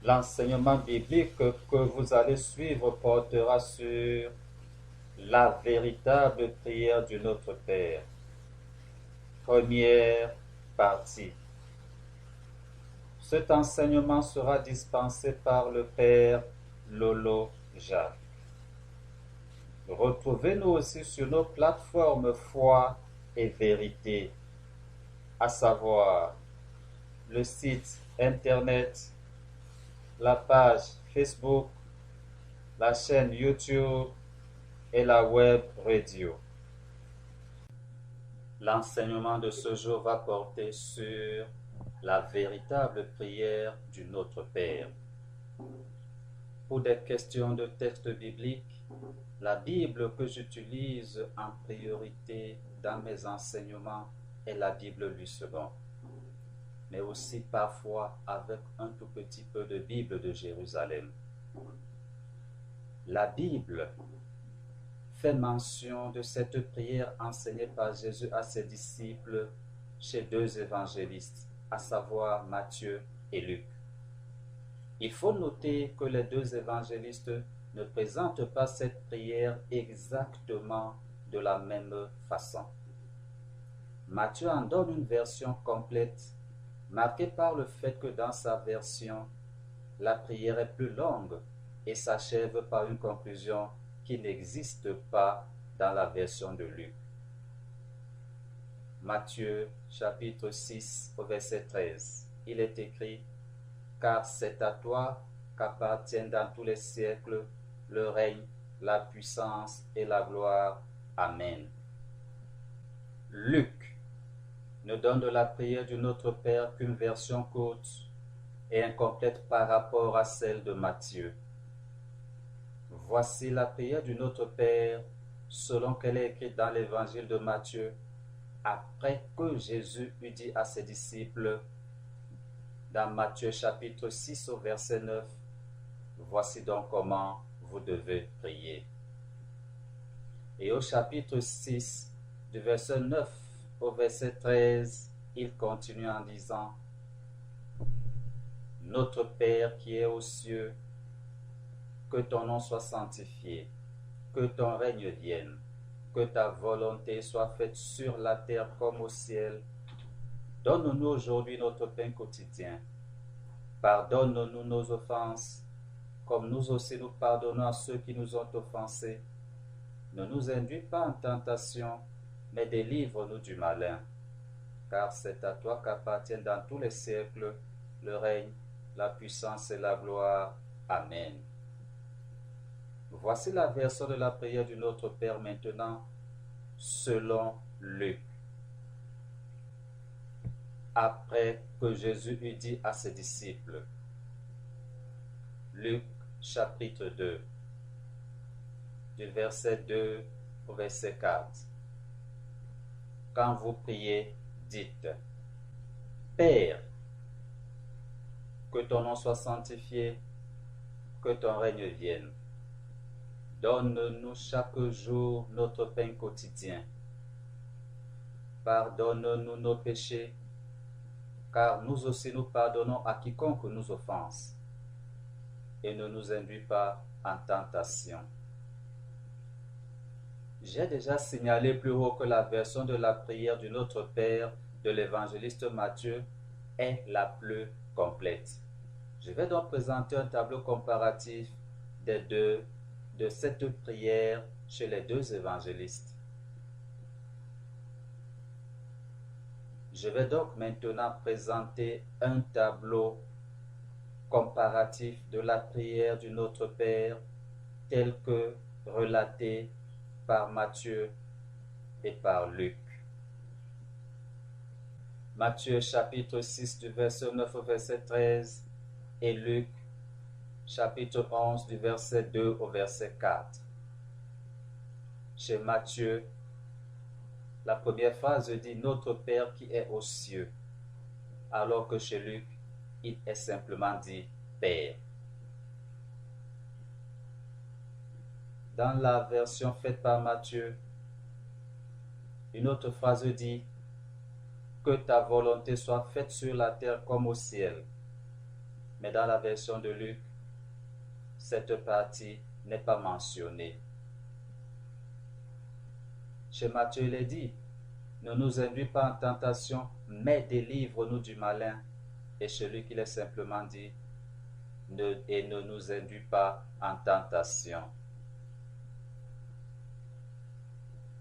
L'enseignement biblique que vous allez suivre portera sur la véritable prière du Notre Père. Première partie. Cet enseignement sera dispensé par le Père Lolo Jacques. Retrouvez-nous aussi sur nos plateformes Foi et Vérité, à savoir le site internet, la page Facebook, la chaîne YouTube et la web radio. L'enseignement de ce jour va porter sur la véritable prière du Notre Père. Pour des questions de texte biblique, la Bible que j'utilise en priorité dans mes enseignements est la Bible du second, mais aussi parfois avec un tout petit peu de Bible de Jérusalem. La Bible fait mention de cette prière enseignée par Jésus à ses disciples chez deux évangélistes, à savoir Matthieu et Luc. Il faut noter que les deux évangélistes ne présentent pas cette prière exactement de la même façon. Matthieu en donne une version complète, marquée par le fait que dans sa version, la prière est plus longue et s'achève par une conclusion qui n'existe pas dans la version de Luc. Matthieu chapitre 6 au verset 13, il est écrit: Car c'est à toi qu'appartiennent dans tous les siècles le règne, la puissance et la gloire. Amen. Luc ne donne de la prière du Notre Père qu'une version courte et incomplète par rapport à celle de Matthieu. Voici la prière du Notre Père selon qu'elle est écrite dans l'évangile de Matthieu, après que Jésus eut dit à ses disciples dans Matthieu chapitre 6 au verset 9, voici donc comment vous devez prier. Et au chapitre 6 du verset 9 au verset 13, il continue en disant: Notre Père qui es aux cieux, que ton nom soit sanctifié, que ton règne vienne, que ta volonté soit faite sur la terre comme au ciel. Donne-nous aujourd'hui notre pain quotidien. Pardonne-nous nos offenses, comme nous aussi nous pardonnons à ceux qui nous ont offensés. Ne nous induis pas en tentation, mais délivre-nous du malin. Car c'est à toi qu'appartiennent dans tous les siècles le règne, la puissance et la gloire. Amen. Voici la version de la prière du Notre Père maintenant, selon Luc. Après que Jésus eut dit à ses disciples. Luc chapitre 2, du verset 2 au verset 4. Quand vous priez, dites: Père, que ton nom soit sanctifié, que ton règne vienne. Donne-nous chaque jour notre pain quotidien. Pardonne-nous nos péchés, car nous aussi nous pardonnons à quiconque nous offense. Et ne nous induis pas en tentation. J'ai déjà signalé plus haut que la version de la prière du Notre Père de l'évangéliste Matthieu est la plus complète. Je vais donc présenter un tableau comparatif de cette prière chez les deux évangélistes. Je vais donc maintenant présenter un tableau comparatif de la prière du Notre Père tel que relaté par Matthieu et par Luc. Matthieu chapitre 6 du verset 9 au verset 13 et Luc chapitre 11 du verset 2 au verset 4. Chez Matthieu, la première phrase dit Notre Père qui est aux cieux, alors que chez Luc, il est simplement dit Père. Dans la version faite par Matthieu, une autre phrase dit que ta volonté soit faite sur la terre comme au ciel. Mais dans la version de Luc, cette partie n'est pas mentionnée. Chez Matthieu, il est dit, ne nous induis pas en tentation, mais délivre-nous du malin. Et chez Luc, il est simplement dit, et ne nous induis pas en tentation.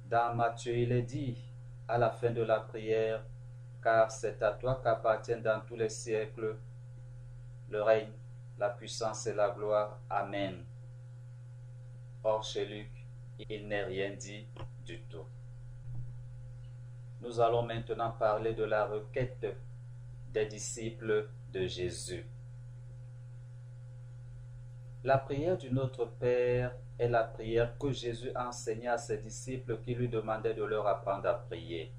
Dans Matthieu, il est dit, à la fin de la prière, car c'est à toi qu'appartiennent dans tous les siècles le règne, la puissance et la gloire. Amen. Or, chez Luc, il n'est rien dit du tout. Nous allons maintenant parler de la requête des disciples de Jésus. La prière du Notre Père est la prière que Jésus a enseignée à ses disciples qui lui demandaient de leur apprendre à prier.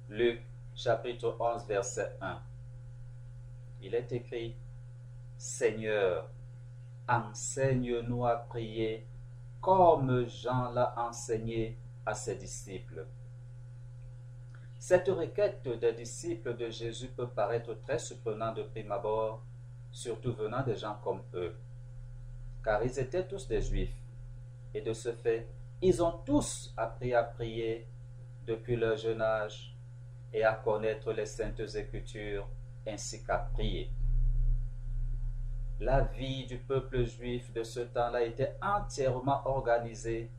Luc chapitre 11 verset 1. Il est écrit, Seigneur, enseigne-nous à prier comme Jean l'a enseigné à ses disciples. Cette requête des disciples de Jésus peut paraître très surprenante de prime abord, surtout venant des gens comme eux, car ils étaient tous des Juifs, et de ce fait, ils ont tous appris à prier depuis leur jeune âge et à connaître les saintes Écritures ainsi qu'à prier. La vie du peuple juif de ce temps-là était entièrement organisée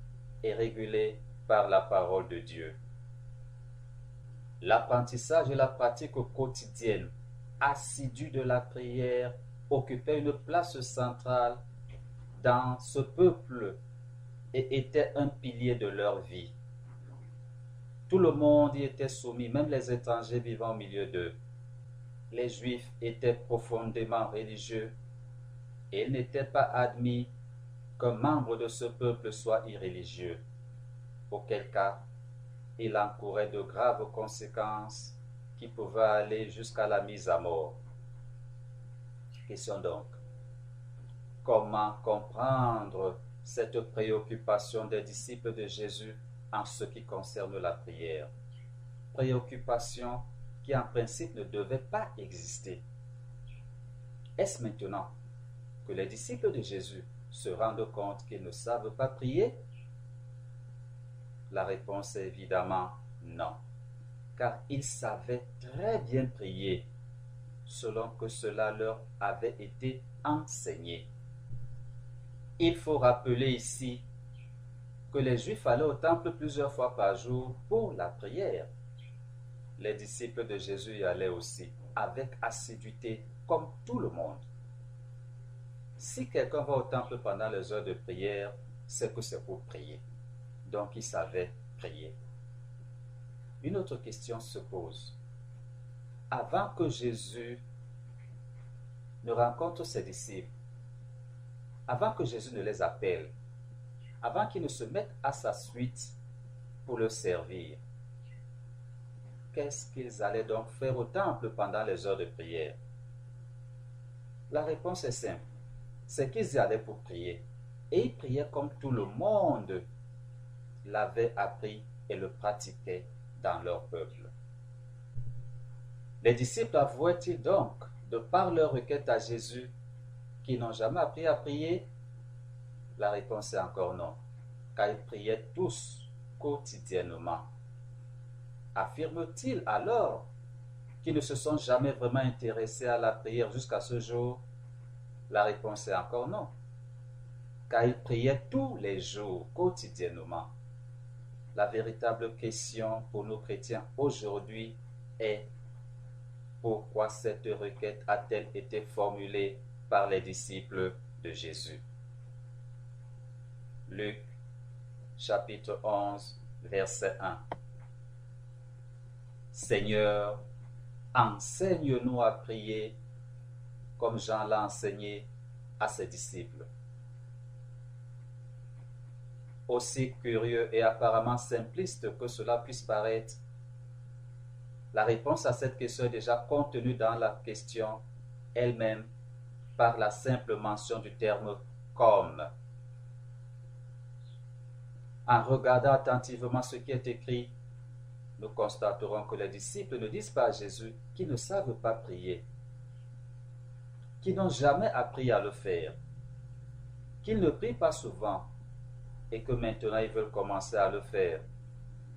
et régulée par la parole de Dieu. L'apprentissage et la pratique quotidienne, assidue de la prière, occupaient une place centrale dans ce peuple et étaient un pilier de leur vie. Tout le monde y était soumis, même les étrangers vivant au milieu d'eux. Les Juifs étaient profondément religieux et il n'était pas admis qu'un membre de ce peuple soit irréligieux, auquel cas il encourait de graves conséquences qui pouvaient aller jusqu'à la mise à mort. Question donc, comment comprendre cette préoccupation des disciples de Jésus en ce qui concerne la prière? Préoccupation qui en principe ne devait pas exister. Est-ce maintenant que les disciples de Jésus se rendent compte qu'ils ne savent pas prier? La réponse est évidemment non, car ils savaient très bien prier, selon que cela leur avait été enseigné. Il faut rappeler ici que les Juifs allaient au temple plusieurs fois par jour pour la prière. Les disciples de Jésus y allaient aussi, avec assiduité, comme tout le monde. Si quelqu'un va au temple pendant les heures de prière, c'est que c'est pour prier. Donc, ils savaient prier. Une autre question se pose. Avant que Jésus ne rencontre ses disciples, avant que Jésus ne les appelle, avant qu'ils ne se mettent à sa suite pour le servir, qu'est-ce qu'ils allaient donc faire au temple pendant les heures de prière? La réponse est simple. C'est qu'ils y allaient pour prier. Et ils priaient comme tout le monde l'avait appris et le pratiquait dans leur peuple. Les disciples avouaient-ils donc, de par leur requête à Jésus, qu'ils n'ont jamais appris à prier? La réponse est encore non, car ils priaient tous quotidiennement. Affirment-ils alors qu'ils ne se sont jamais vraiment intéressés à la prière jusqu'à ce jour? La réponse est encore non, car ils priaient tous les jours, quotidiennement. La véritable question pour nous chrétiens aujourd'hui est: pourquoi cette requête a-t-elle été formulée par les disciples de Jésus? Luc chapitre 11 verset 1. Seigneur, enseigne-nous à prier comme Jean l'a enseigné à ses disciples. Aussi curieux et apparemment simpliste que cela puisse paraître, la réponse à cette question est déjà contenue dans la question elle-même par la simple mention du terme « comme ». En regardant attentivement ce qui est écrit, nous constaterons que les disciples ne disent pas à Jésus qu'ils ne savent pas prier. qui n'ont jamais appris à le faire, qu'ils ne prient pas souvent et que maintenant ils veulent commencer à le faire,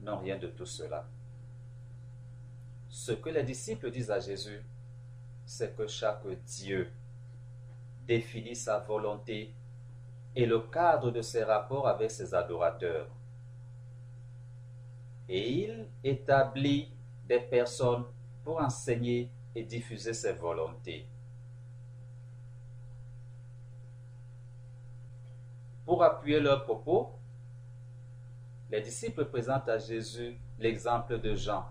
n'ont rien de tout cela. Ce que les disciples disent à Jésus, c'est que chaque Dieu définit sa volonté et le cadre de ses rapports avec ses adorateurs. Et il établit des personnes pour enseigner et diffuser ses volontés. Pour appuyer leurs propos, les disciples présentent à Jésus l'exemple de Jean,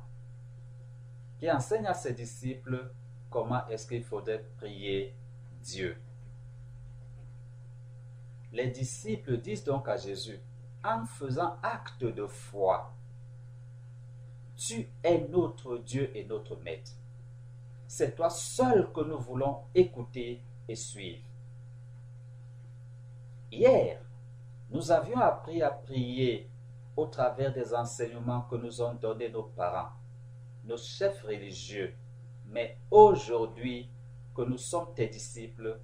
qui enseigne à ses disciples comment est-ce qu'il faudrait prier Dieu. Les disciples disent donc à Jésus, en faisant acte de foi, tu es notre Dieu et notre Maître. C'est toi seul que nous voulons écouter et suivre. Hier, nous avions appris à prier au travers des enseignements que nous ont donnés nos parents, nos chefs religieux. Mais aujourd'hui, que nous sommes tes disciples,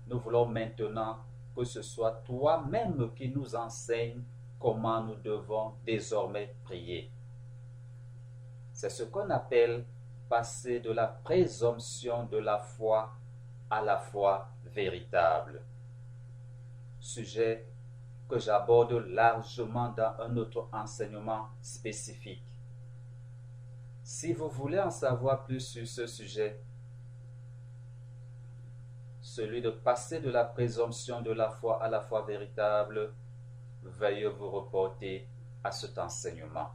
nous voulons maintenant que ce soit toi-même qui nous enseigne comment nous devons désormais prier. C'est ce qu'on appelle passer de la présomption de la foi à la foi véritable. Sujet que j'aborde largement dans un autre enseignement spécifique. Si vous voulez en savoir plus sur ce sujet, celui de passer de la présomption de la foi à la foi véritable, veuillez vous reporter à cet enseignement.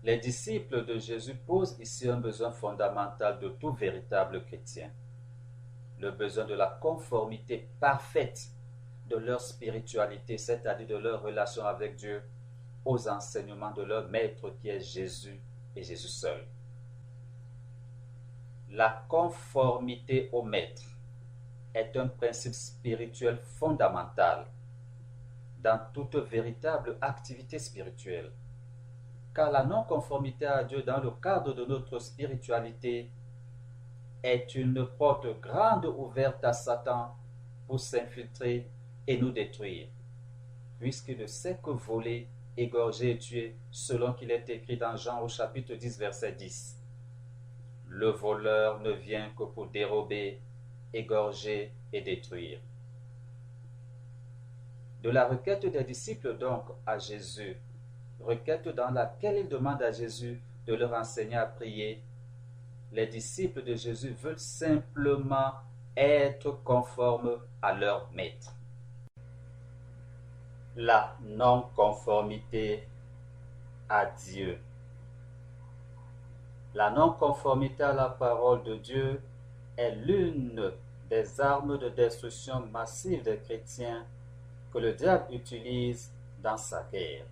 Les disciples de Jésus posent ici un besoin fondamental de tout véritable chrétien, le besoin de la conformité parfaite de leur spiritualité, c'est-à-dire de leur relation avec Dieu, aux enseignements de leur Maître qui est Jésus et Jésus seul. La conformité au Maître est un principe spirituel fondamental dans toute véritable activité spirituelle, car la non-conformité à Dieu dans le cadre de notre spiritualité est une porte grande ouverte à Satan pour s'infiltrer et nous détruire, puisqu'il ne sait que voler, égorger et tuer, selon qu'il est écrit dans Jean au chapitre 10, verset 10. Le voleur ne vient que pour dérober, égorger et détruire. De la requête des disciples donc à Jésus, requête dans laquelle ils demandent à Jésus de leur enseigner à prier, les disciples de Jésus veulent simplement être conformes à leur Maître. La non-conformité à Dieu. La non-conformité à la parole de Dieu est l'une des armes de destruction massive des chrétiens que le diable utilise dans sa guerre.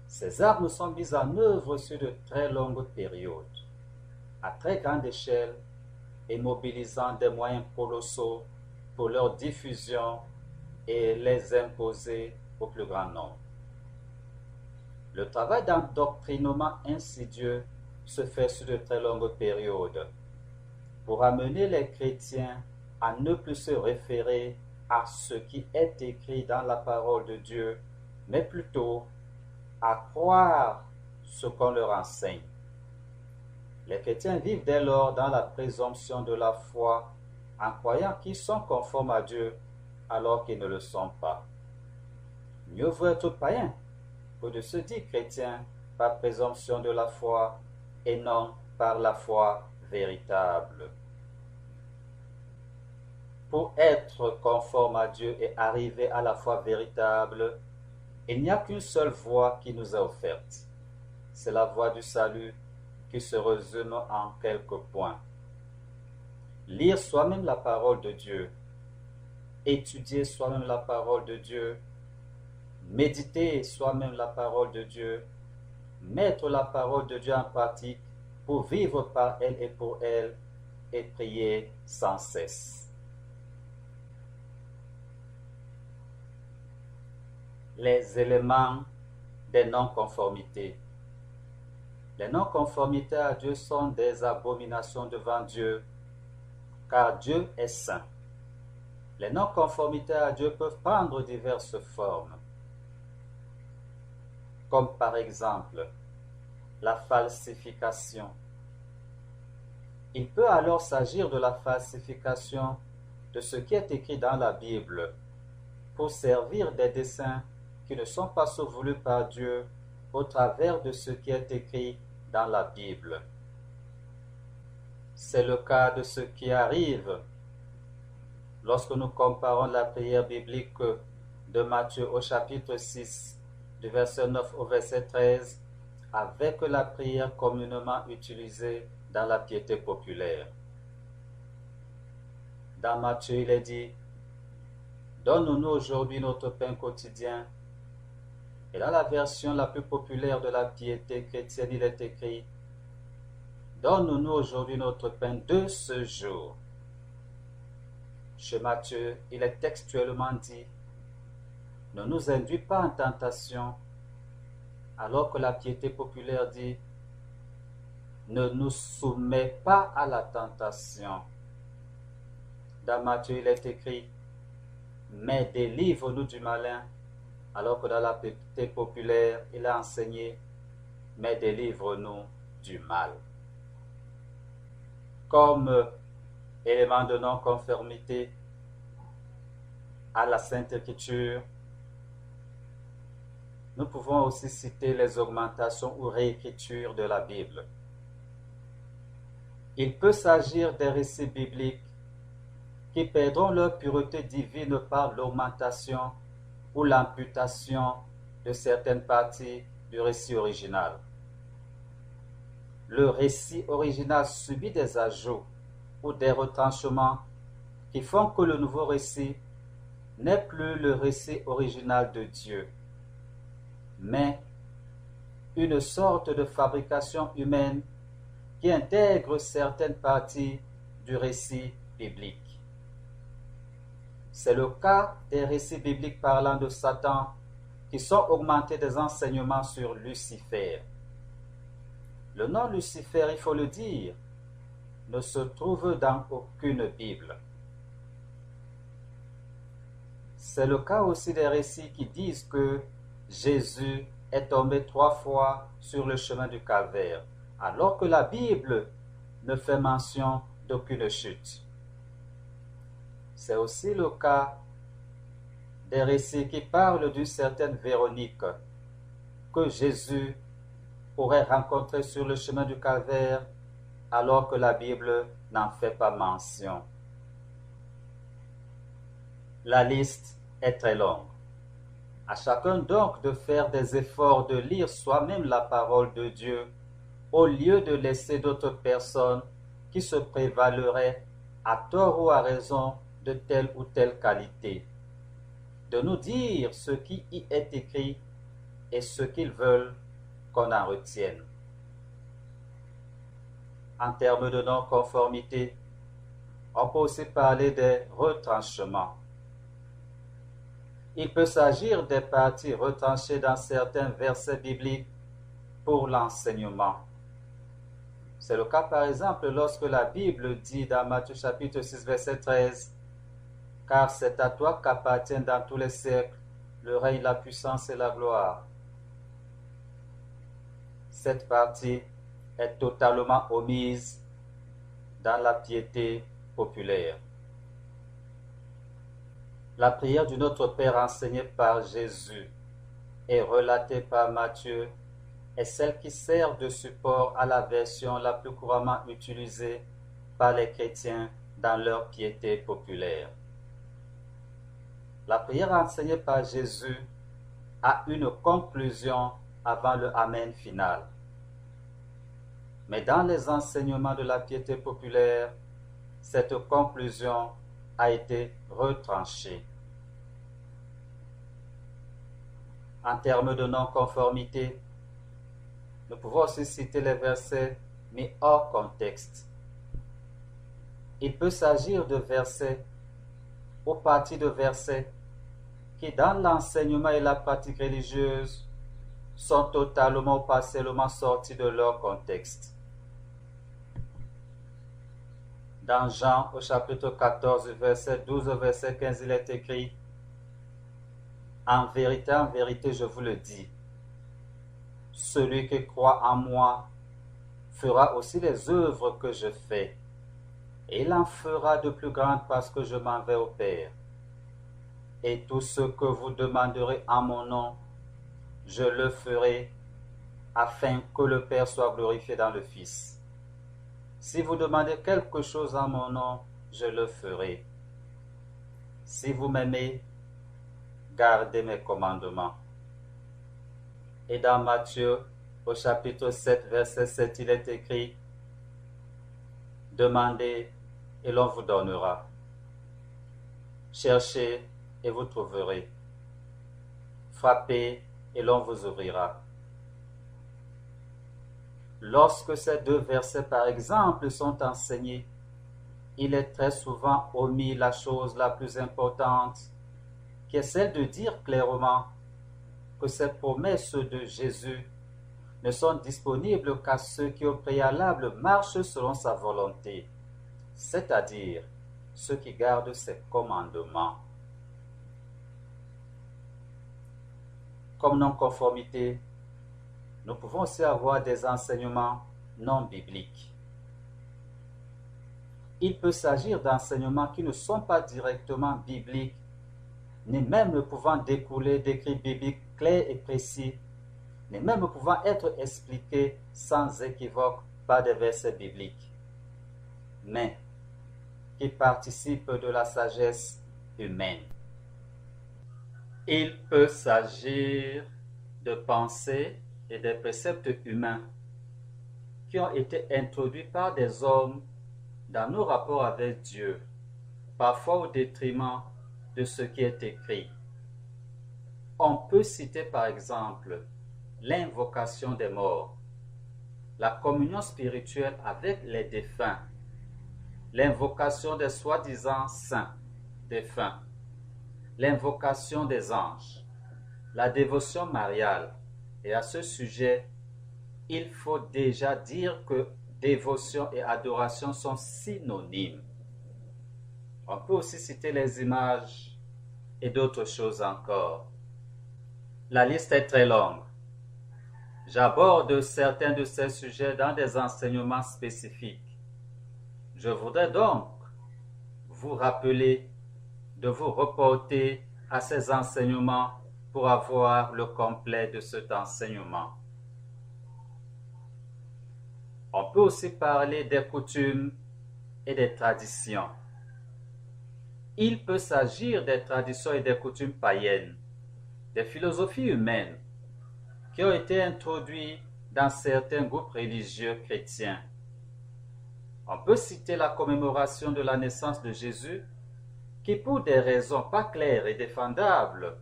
Ces armes sont mises en œuvre sur de très longues périodes, à très grande échelle et mobilisant des moyens colossaux pour leur diffusion et les imposer au plus grand nombre. Le travail d'endoctrinement insidieux se fait sur de très longues périodes pour amener les chrétiens à ne plus se référer à ce qui est écrit dans la parole de Dieu, mais plutôt à croire ce qu'on leur enseigne. Les chrétiens vivent dès lors dans la présomption de la foi en croyant qu'ils sont conformes à Dieu alors qu'ils ne le sont pas. Mieux vaut être païen que de se dire chrétien par présomption de la foi et non par la foi véritable. Pour être conforme à Dieu et arriver à la foi véritable, il n'y a qu'une seule voie qui nous est offerte. C'est la voie du salut qui se résume en quelques points. Lire soi-même la parole de Dieu, étudier soi-même la parole de Dieu, méditer soi-même la parole de Dieu, mettre la parole de Dieu en pratique pour vivre par elle et pour elle et prier sans cesse. Les éléments des non-conformités. Les non-conformités à Dieu sont des abominations devant Dieu car Dieu est saint. Les non-conformités à Dieu peuvent prendre diverses formes, comme par exemple la falsification. Il peut alors s'agir de la falsification de ce qui est écrit dans la Bible pour servir des desseins qui ne sont pas voulus par Dieu au travers de ce qui est écrit dans la Bible. C'est le cas de ce qui arrive lorsque nous comparons la prière biblique de Matthieu au chapitre 6, du verset 9 au verset 13, avec la prière communément utilisée dans la piété populaire. Dans Matthieu, il est dit « Donne-nous aujourd'hui notre pain quotidien ». Et dans la version la plus populaire de la piété chrétienne, il est écrit « Donne-nous aujourd'hui notre pain de ce jour ». Chez Matthieu, il est textuellement dit « Ne nous induis pas en tentation », alors que la piété populaire dit « Ne nous soumets pas à la tentation ». Dans Matthieu, il est écrit « Mais délivre-nous du malin », alors que dans la piété populaire, il a enseigné « Mais délivre-nous du mal ». Comme élément de non-conformité à la Sainte Écriture, nous pouvons aussi citer les augmentations ou réécritures de la Bible. Il peut s'agir des récits bibliques qui perdront leur pureté divine par l'augmentation ou l'amputation de certaines parties du récit original. Le récit original subit des ajouts ou des retranchements qui font que le nouveau récit n'est plus le récit original de Dieu, mais une sorte de fabrication humaine qui intègre certaines parties du récit biblique. C'est le cas des récits bibliques parlant de Satan qui sont augmentés des enseignements sur Lucifer. Le nom Lucifer, il faut le dire, ne se trouve dans aucune Bible. C'est le cas aussi des récits qui disent que Jésus est tombé 3 fois sur le chemin du calvaire, alors que la Bible ne fait mention d'aucune chute. C'est aussi le cas des récits qui parlent d'une certaine Véronique que Jésus aurait rencontrée sur le chemin du calvaire, alors que la Bible n'en fait pas mention. La liste est très longue. À chacun donc de faire des efforts de lire soi-même la parole de Dieu, au lieu de laisser d'autres personnes qui se prévaleraient, à tort ou à raison, de telle ou telle qualité, de nous dire ce qui y est écrit et ce qu'ils veulent qu'on en retienne. En termes de non-conformité, on peut aussi parler des retranchements. Il peut s'agir des parties retranchées dans certains versets bibliques pour l'enseignement. C'est le cas par exemple lorsque la Bible dit dans Matthieu chapitre 6 verset 13 « Car c'est à toi qu'appartiennent dans tous les siècles le règne, la puissance et la gloire. » Cette partie est totalement omise dans la piété populaire. La prière du Notre Père enseignée par Jésus et relatée par Matthieu est celle qui sert de support à la version la plus couramment utilisée par les chrétiens dans leur piété populaire. La prière enseignée par Jésus a une conclusion avant le Amen final. Mais dans les enseignements de la piété populaire, cette conclusion a été retranchée. En termes de non-conformité, nous pouvons aussi citer les versets mis hors contexte. Il peut s'agir de versets ou parties de versets qui, dans l'enseignement et la pratique religieuse, sont totalement ou partiellement sortis de leur contexte. Dans Jean au chapitre 14, verset 12 au verset 15, il est écrit: en vérité, je vous le dis, celui qui croit en moi fera aussi les œuvres que je fais, et il en fera de plus grandes parce que je m'en vais au Père. Et tout ce que vous demanderez en mon nom, je le ferai, afin que le Père soit glorifié dans le Fils. Si vous demandez quelque chose en mon nom, je le ferai. Si vous m'aimez, gardez mes commandements. Et dans Matthieu, au chapitre 7, verset 7, il est écrit: demandez et l'on vous donnera. Cherchez et vous trouverez. Frappez et l'on vous ouvrira. Lorsque ces deux versets, par exemple, sont enseignés, il est très souvent omis la chose la plus importante, qui est celle de dire clairement que ces promesses de Jésus ne sont disponibles qu'à ceux qui au préalable marchent selon sa volonté, c'est-à-dire ceux qui gardent ses commandements. Comme non-conformité, nous pouvons aussi avoir des enseignements non bibliques. Il peut s'agir d'enseignements qui ne sont pas directement bibliques, ni même ne pouvant découler d'écrits bibliques clairs et précis, ni même pouvant être expliqués sans équivoque par des versets bibliques, mais qui participent de la sagesse humaine. Il peut s'agir de pensées et des préceptes humains qui ont été introduits par des hommes dans nos rapports avec Dieu, parfois au détriment de ce qui est écrit. On peut citer par exemple l'invocation des morts, la communion spirituelle avec les défunts, l'invocation des soi-disant saints défunts, l'invocation des anges, la dévotion mariale. Et à ce sujet, il faut déjà dire que dévotion et adoration sont synonymes. On peut aussi citer les images et d'autres choses encore. La liste est très longue. J'aborde certains de ces sujets dans des enseignements spécifiques. Je voudrais donc vous rappeler de vous reporter à ces enseignements pour avoir le complet de cet enseignement. On peut aussi parler des coutumes et des traditions. Il peut s'agir des traditions et des coutumes païennes, des philosophies humaines qui ont été introduites dans certains groupes religieux chrétiens. On peut citer la commémoration de la naissance de Jésus qui, pour des raisons pas claires et défendables,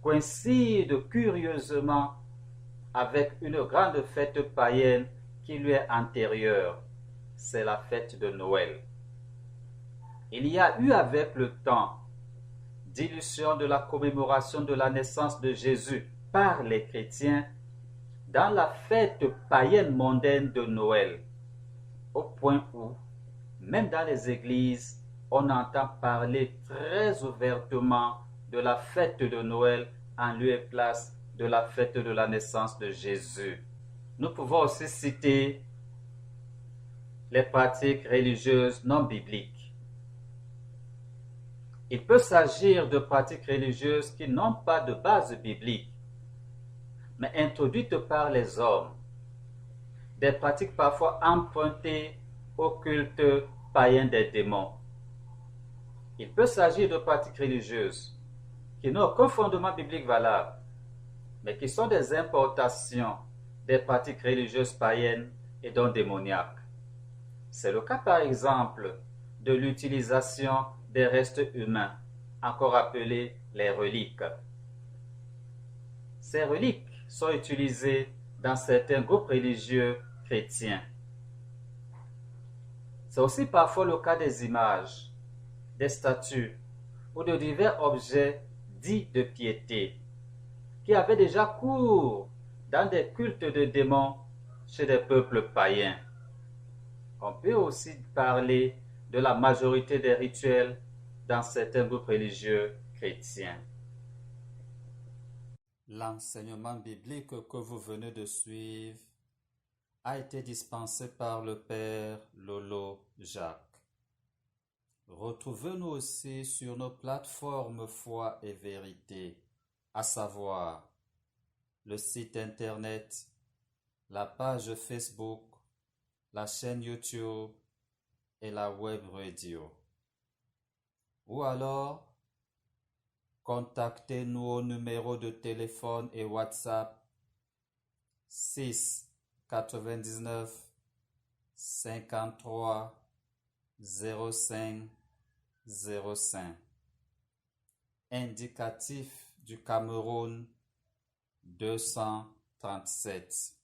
coïncide curieusement avec une grande fête païenne qui lui est antérieure. C'est la fête de Noël. Il y a eu avec le temps dilution de la commémoration de la naissance de Jésus par les chrétiens dans la fête païenne mondaine de Noël, au point où, même dans les églises, on entend parler très ouvertement de la fête de Noël en lieu et place de la fête de la naissance de Jésus. Nous pouvons aussi citer les pratiques religieuses non bibliques. Il peut s'agir de pratiques religieuses qui n'ont pas de base biblique, mais introduites par les hommes. Des pratiques parfois empruntées au culte païen des démons. Il peut s'agir de pratiques religieuses qui n'ont aucun fondement biblique valable, mais qui sont des importations des pratiques religieuses païennes et donc démoniaques. C'est le cas par exemple de l'utilisation des restes humains, encore appelés les reliques. Ces reliques sont utilisées dans certains groupes religieux chrétiens. C'est aussi parfois le cas des images, des statues ou de divers objets dits de piété qui avaient déjà cours dans des cultes de démons chez des peuples païens. On peut aussi parler de la majorité des rituels dans certains groupes religieux chrétiens. L'enseignement biblique que vous venez de suivre a été dispensé par le Père Lolo Jacques. Retrouvez-nous aussi sur nos plateformes Foi et Vérité, à savoir le site internet, la page Facebook, la chaîne YouTube et la web radio. Ou alors, contactez-nous au numéro de téléphone et WhatsApp 6 99 53 05 05. Indicatif du Cameroun 237.